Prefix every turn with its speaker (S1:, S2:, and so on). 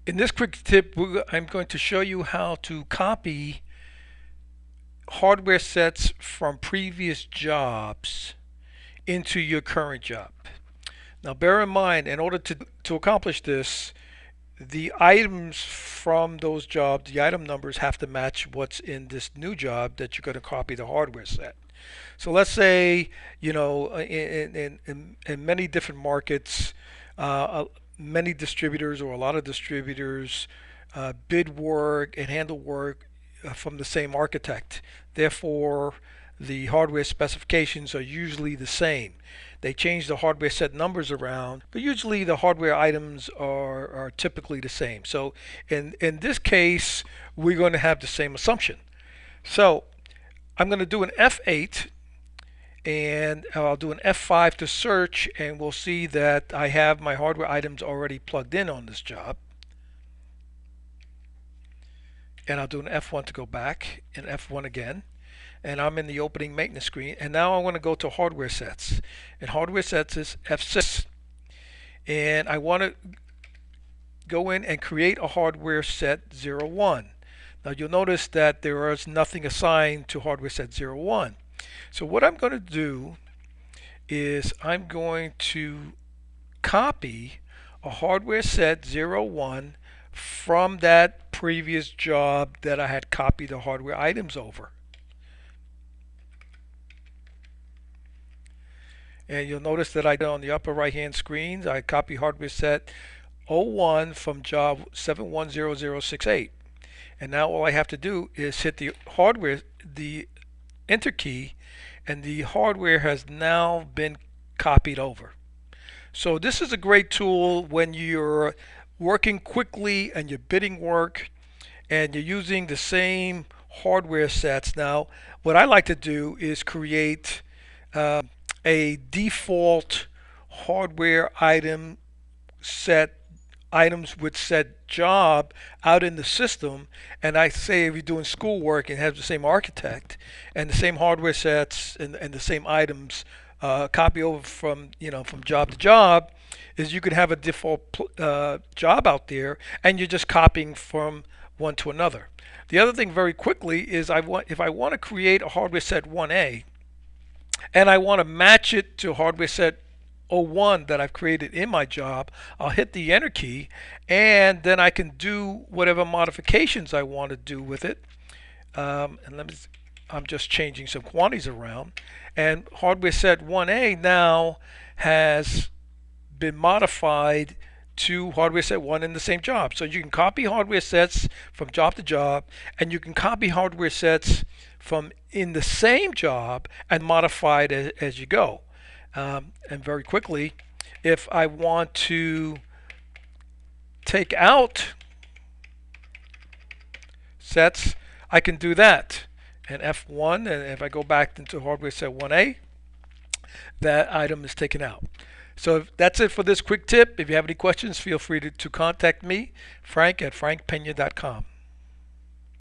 S1: In this quick tip, I'm going to show you how to copy hardware sets from previous jobs into your current job. Now bear in mind, in order to accomplish this, the items from those jobs, the item numbers have to match what's in this new job that you're going to copy the hardware set. So let's say, in many different markets, many distributors or a lot of distributors bid work and handle work from the same architect. Therefore, the hardware specifications are usually the same. They change the hardware set numbers around, but usually the hardware items are typically the same. So in this case, we're going to have the same assumption. So I'm going to do an F8 and I'll do an F5 to search, and we'll see that I have my hardware items already plugged in on this job. And I'll do an F1 to go back, and F1 again, and I'm in the opening maintenance screen. And now I want to go to hardware sets, and hardware sets is F6, and I want to go in and create a hardware set 01. Now you'll notice that there is nothing assigned to hardware set 01. So what I'm going to do is I'm going to copy a hardware set 01 from that previous job that I had copied the hardware items over. And you'll notice that I did on the upper right hand screens, I copy hardware set 01 from job 710068. And now all I have to do is hit the enter key, and the hardware has now been copied over. So this is a great tool when you're working quickly and you're bidding work and you're using the same hardware sets. Now what I like to do is create a default hardware item set, items with set job out in the system, and I say if you're doing schoolwork and have the same architect and the same hardware sets and the same items copy over from from job to job, is you could have a default job out there and you're just copying from one to another. The other thing very quickly is if I want to create a hardware set 1A and I want to match it to hardware set 01 that I've created in my job, I'll hit the enter key, and then I can do whatever modifications I want to do with it. I'm just changing some quantities around, and hardware set 1A now has been modified to hardware set 1 in the same job. So you can copy hardware sets from job to job, and you can copy hardware sets from in the same job and modify it as you go. And very quickly, if I want to take out sets, I can do that. And F1, and if I go back into hardware set 1A, that item is taken out. So that's it for this quick tip. If you have any questions, feel free to contact me, Frank at frankpena.com.